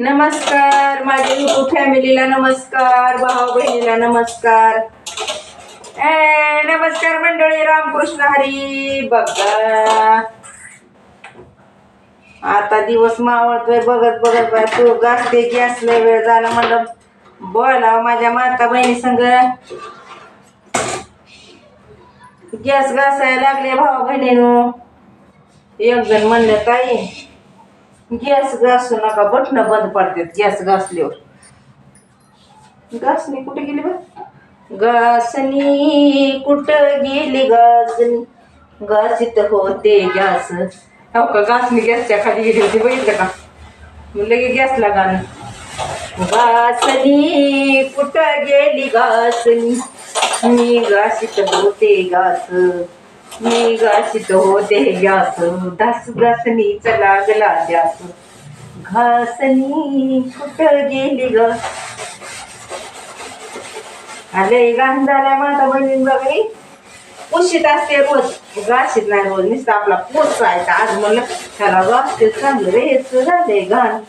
नमस्कार माझ्या युट्यूब फॅमिलीला, नमस्कार भाऊ बहिणीला, नमस्कार. नमस्कार मंडळी, रामकृष्ण हरी. बघा आता दिवस मावळतोय बघत बघत बाय तू गाजते गॅस लय वेळ झाला म्हणलं बोला माझ्या माता बहिणी संग. गॅस घासायला लागले भाऊ बहिणीनो. एक जण म्हणलं ताई गॅस घासू नका, बटन बंद पडतात गॅस घासल्यावर. घासणी कुठे गेली बा? घासणी कुठं गेली? घासणी घासीत होते गॅस. हो का, घासणी गॅसच्या खाली गेली होती, बघितलं का? लगे गॅसला गाणं. घासणी कुठं गेली घासणी, मी घासीत होते गॅस, मी घासीत होते गॅस, घास घासणीचा लागला द्यास. घासणी कुठं गेली ग? आले गाण झालाय माझा बहिणी बघा. पुशीत असते रोज, घासीत नाही रोज, नुसतं आपला पोचायचा. आज म्हणलं त्याला घासते चांगलं रे, हेच झालंय घाण.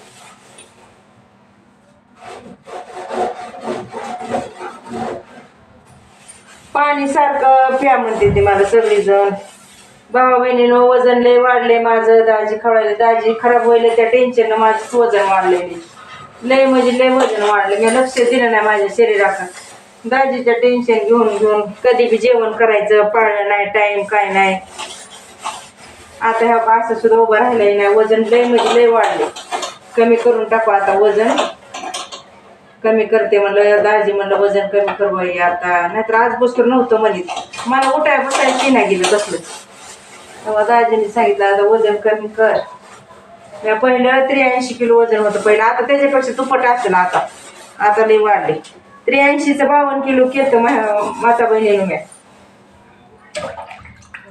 पाणी सारखं प्या म्हणते ते मला सगळीजण. भावा बहिणीनं वजन लय वाढले माझं. दाजी खवळायला, दाजी खराब व्हायला त्या टेन्शननं माझं वजन वाढलेली. लय म्हणजे लय वजन वाढलं. मी लक्ष दिलं नाही माझ्या शरीराकडं. दाजीचं टेन्शन घेऊन घेऊन कधी बी जेवण करायचं पाळलं नाही, टाइम काय नाही. आता ह्या असं सुद्धा उभं राहिलंय नाही. वजन लय म्हणजे लय वाढले. कमी करून टाकू आता वजन. कमी करते म्हणलं, दाजी म्हणलं वजन कमी करू आता, नाहीतर आज बसून नव्हतं म्हणत. मला उठाय बसायची नाही गेलं कसलं. तेव्हा दाजीने सांगितलं आता वजन कमी कर. मी पहिलं 83 किलो वजन होतं पहिलं, आता त्याच्यापेक्षा दुप्पट असेल. आता लई वाढले. 83चं 52 किलो केलं माता बहिणीनं.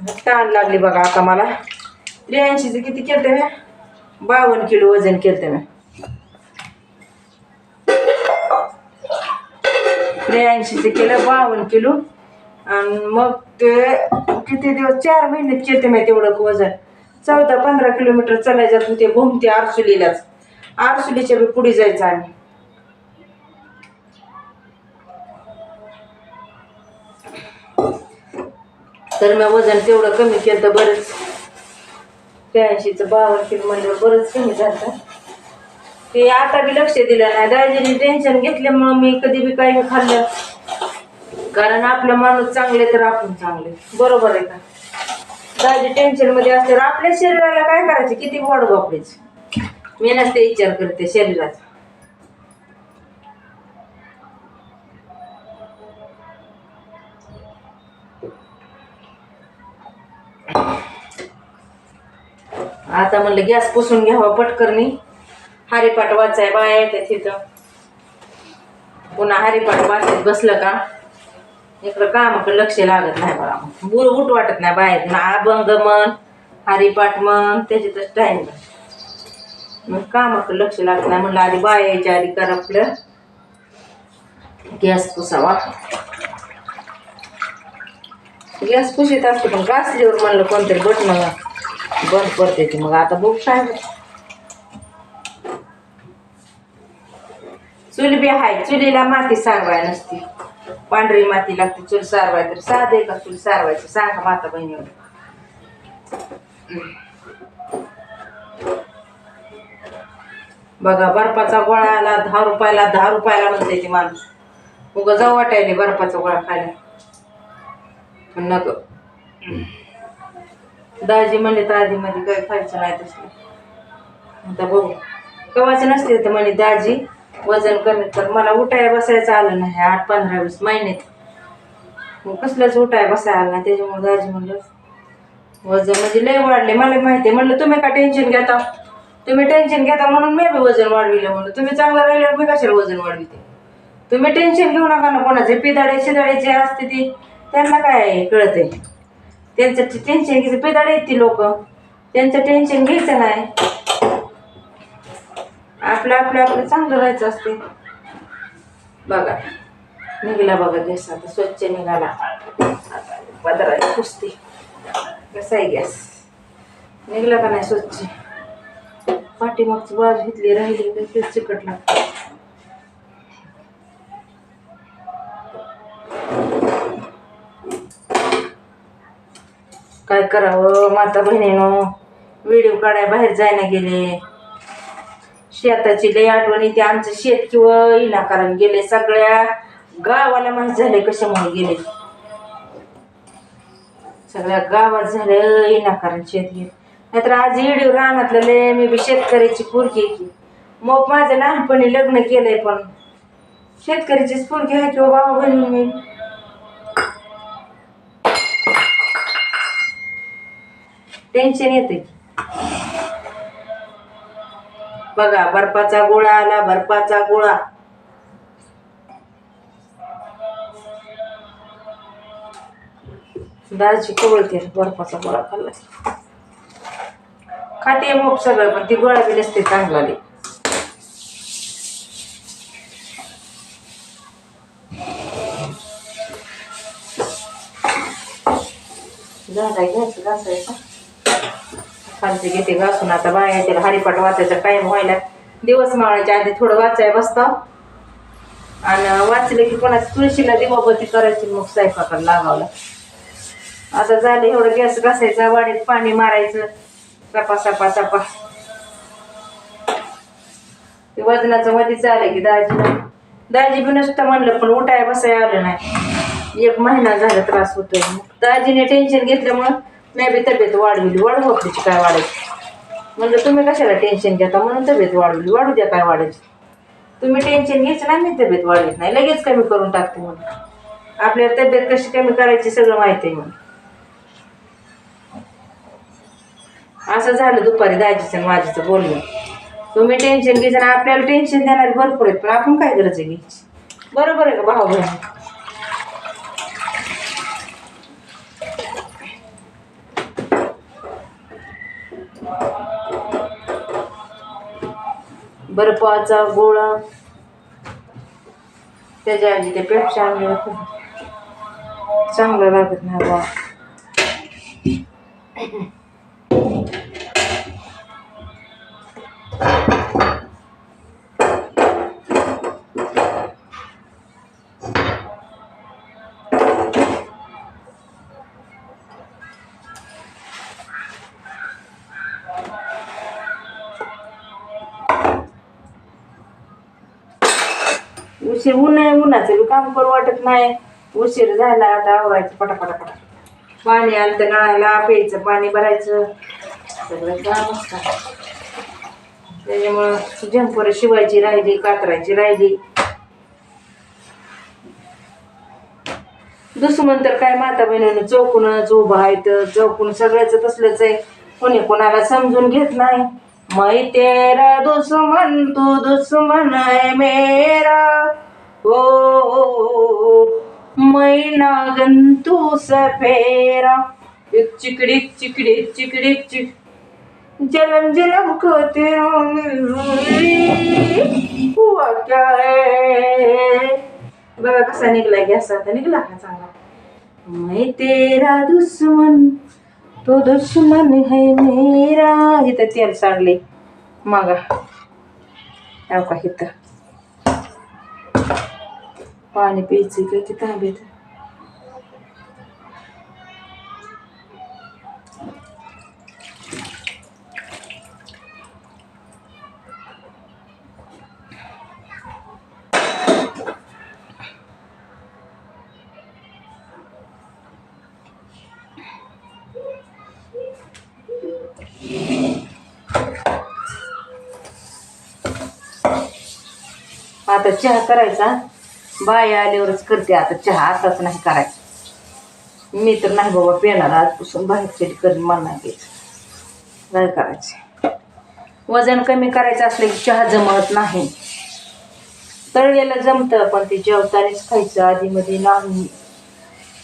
मी ताण लागली बघा आता मला. 83चं किती केलं मी? 52 किलो वजन केलं मी. 83चं केलं 52 किलो. आणि मग ते किती दिवस, 4 महिन्यात केलं मी तेवढं वजन. 14-15 किलोमीटर चालायचं ते घुमते आरसुलीलाच. आरसुलीच्या बी पुढे जायचं आम्ही. तर मी वजन तेवढं कमी केलं तर बरंच. 83चं 52 किलो म्हणल्यावर बरंच कमी झालं. ते आता बी लक्ष दिलं नाही. दाजीने टेन्शन घेतल्यामुळं मी कधी बी काही खाल्लं. कारण आपलं माणूस चांगले तर आपण चांगले, बरोबर आहे का? दाजी टेन्शन मध्ये असल्यावर आपल्या शरीराला काय करायचं, किती वाढ वापरायची. मी नसते विचार करते शरीराचा. आता म्हणलं गॅस पुसून घ्यावा पटकरनी. हरिपाठ वाचाय बाया येतात तिथं. पुन्हा हरिपाठ वाचत बसलं का इकडं कामाकडे लक्ष लागत नाही बघा. बुर उठ वाटत नाही बाहेर ना. अभंग मन, हरिपाठ मन, त्याच्यातच टाइम. मग कामाकडे लक्ष लागत नाही. म्हणलं आधी बाया यायच्या आधी कर आपलं गॅस पुसावा. गॅस पुशीत असतो पण घासलीवर म्हणलं कोणतरी बटन बंद पडते ती. मग आता बघ काय चुली बी आहे. चुलीला माती सारवाय नसती, पांढरी माती लागते चूल सारवाय. तर साधे का चूल सारवायचं सांगा माता बहिणीवर. बघा बर्फाचा गोळा आला 10 रुपयाला. 10 रुपयाला म्हणते ती माणूस. उगा जाऊ वाटायले बर्फाचा गोळा खायला. पण नको. दाजी म्हणले तर आधी मध्ये काही खायचं नाही तसलं. आता बघू कवाच नसते तर म्हणे दाजी वजन कमी कर. मला उठाय बसायचं आलं नाही 8-15-20 महिन्यात. मग कसलंच उठाय बसायला आलं नाही. त्याच्यामुळे दाजी म्हणलं वजन म्हणजे लय वाढले. मला माहिती आहे. म्हणलं तुम्ही का टेन्शन घेता, तुम्ही टेन्शन घेता म्हणून मी बी वजन वाढविलं. म्हणलं तुम्ही चांगलं राहिल्यावर मी कशाला वजन वाढविते. तुम्ही टेन्शन घेऊ नका ना. कोणाचे पिदाडे शिदाडे जे असते ती त्यांना काय कळत आहे. त्यांचं टेन्शन घ्यायचं. पिदाडे आहेत ती लोक, त्यांचं टेन्शन घ्यायचं नाही. आपलं चांगलं राहायचं असते. बघा निघाला बघा गॅस आता स्वच्छ निघाला. आता पदराची पुसते. कसा आहे गॅस, निघला का नाही स्वच्छ. पाठीमागची बाजू घेतली राहिली तर तेच चिकट लागतं. काय करावं माता बहिणीनं, व्हिडिओ काढाय बाहेर जायला गेले. शेताची लई आठवण येते. आमचं शेत किंवा विनाकारण गेले, सगळ्या गावाला माहीत झाले कशामुळे गेले. सगळ्या गावात झालं विनाकारण शेत गेले. नाहीतर आज व्हिडिओ रानातलं लय. मी बी शेतकऱ्याची पोरगी की मग माझं लहानपणी लग्न केलंय, पण शेतकऱ्याचीच पोरगी आहे किंवा बाबा बहिणी. मी टेन्शन येते. बघा बर्फाचा गोळा आला, बर्फाचा गोळा. दाजी कवळते बर्फाचा गोळा खाल्ला. खाते मग सगळं, पण ती गोळा बी नसते चांगला. झाडा घ्यायचं घासायचं. खालचे घेते घासून. आता बाया त्याला हरिपाठ वाचायचा टाइम व्हायला. दिवस मावळायच्या आधी थोडं वाचाय बसता आणि वाचले की कोणाची तुळशीला दिवाबत्ती करायची, मग स्वयंपाकाला लागावला. आता झालं एवढं गॅस घासायचा, वाडीत पाणी मारायचं, सपा सपा सपा. ते वजनाचं मध्ये चालय की दाजी बी नुसतं म्हणलं, पण उठाय बसाय आलं नाही. 1 महिना झाला त्रास होतोय. दाजीने टेन्शन घेतल्यामुळं मी बी तब्येत वाढवली. वाढवू आपली काय वाढायची. म्हणलं तुम्ही कशाला टेन्शन घेता, म्हणून तब्येत वाढवली. वाढू द्या काय वाढायची. तुम्ही टेन्शन घ्यायचं ना, मी तब्येत वाढवत नाही, लगेच कमी करून टाकते. म्हणून आपल्याला तब्येत कशी कमी करायची सगळं माहिती आहे. म्हणून असं झालं दुपारी दाजीचं आणि माझीचं बोलणं. तुम्ही टेन्शन घ्यायचं ना, आपल्याला टेन्शन देणारे भरपूर आहेत, पण आपण काय गरज आहे घ्यायची. बरोबर आहे का भाऊ बहिणी. बर्फाचा गोळा त्याच्या आधी ते पेप्सी आणले चांगलं लागत नाही बा. उशीर ऊन आहे, उन्हाचं बी काम करू वाटत नाही. उशीर झाला आता आवरायचं पटापटा. पाणी आलं तर नळाला प्यायचं, पाणी भरायचं, सगळं काम असतं. त्याच्यामुळं झंपर शिवायची राहिली, कातरायची राहिली. दुश्मन तर काय माता बहिणीनं चौकूनच उभं आहे, तर चौकून सगळ्याच तसलंच आहे. कोणी कोणाला समजून घेत नाही. मैं तेरा दुश्मन तू दुश्मन है मेरा, ओ मैं नागन तू सफेरा. एक चिकड़ी चिकड़ी चिकड़ी चिक जलम जलम को तेरा हुआ क्या है. बघा कसा निघला गॅस. आता निघला का चांगला. मैं तेरा दुश्मन तो दुश्मन है मेरा. इथं तेल सांडले मागा का. इथं पाणी प्यायचं काय की तांब्यात. आता चहा करायचा. बाया आल्यावरच करते आता चहा, आताच नाही करायचा. मी तर नाही बाबा पेणार आजपासून. बाहेरचे करून मला नाही घ्यायचं. काय करायचं. वजन कमी करायचं असलं की चहा जमत नाही. तळलेलं जमतं, पण ते जेवतानीच खायचं, आधीमध्ये नाही.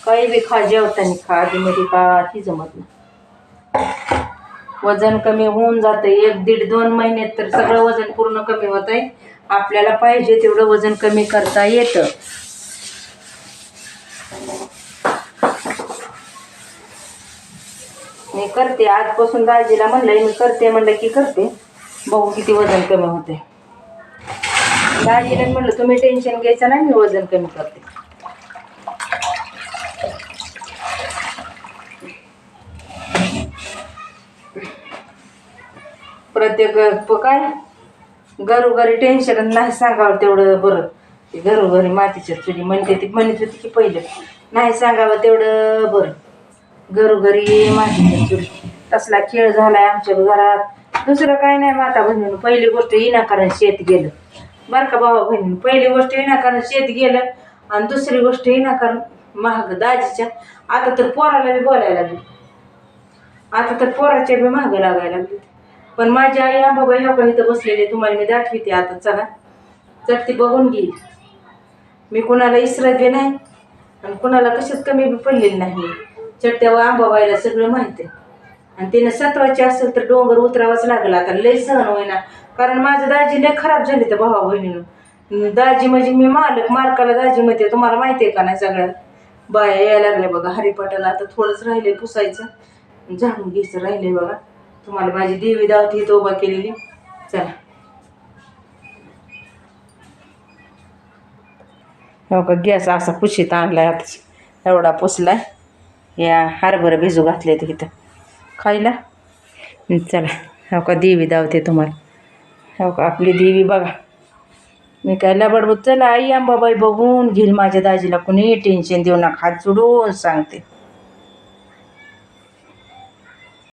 काही बी खा, जेवतानी खा, आधीमध्ये काही जमत नाही. वजन कमी होऊन जातं. 1-1.5-2 महिन्यात तर सगळं वजन पूर्ण कमी होत आहे. आपल्याला पाहिजे तेवढं वजन कमी करता येतं. मी करते आजपासून. दाजीला म्हणलंय मी करते, म्हणलं की करते. बघू किती वजन कमी होते. दाजीला म्हणलं तुम्ही टेन्शन घ्यायचं नाही, मी वजन कमी करते. प्रत्येक काय घरोघरी टेन्शन नाही सांगावं तेवढं बरं. ते घरोघरी मातीच्या चुली म्हणते ती म्हणत होती की पहिलं नाही सांगावं तेवढं बरं. घरोघरी मातीच्या चुली तसला खेळ झालाय आमच्या घरात. दुसरं काय नाही माता बहिणीनं. पहिली गोष्ट विनाकारण शेत गेलं बरं का भावा बहिणीनं. पहिली गोष्ट विनाकारण शेत गेलं आणि दुसरी गोष्ट विनाकारण महाग दाजीच्या. आता तर पोराला बी बोलायला लागली, आता तर पोराच्या बी महाग लागायला लागली. पण माझी आई आंबाबाई ह्या पण इथं बसलेली तुम्हाला मी दाखविते. आता चला चटती बघून घेईल. मी कुणाला इसरत बी नाही आणि कुणाला कशात कमी बी पडलेली नाही. चट्ट्यावर आंबाबाईला सगळं माहिती आहे आणि तिनं सत्वाची असेल तर डोंगर उतरावाच लागला. आता लय सहन होईना कारण माझं दाजी लय खराब झाले तर भावा बहिणीनं. दाजी म्हणजे मी मालकाला दाजी म्हणते. तुम्हाला माहिती आहे का नाही सगळ्या बाया यायला लागल्या बघा हरिपाठाला. आता थोडंच राहिले पुसायचं, झाडून घ्यायचं राहिले बघा. तुम्हाला माझी देवी दावती इथं उभा केलेली. चला हो का गॅस असा पुशीत आणलाय आता एवढा पुसलाय. या हरभरं भिजू घातले ते इथं खायला. चला हो का देवी दावते तुम्हाला. हो का आपली देवी बघा. मी काय लबडबड चला आई अंबाबाई बघून घेईल माझ्या दाजीला. कुणी टेन्शन देऊ नका, हात जोडून सांगते.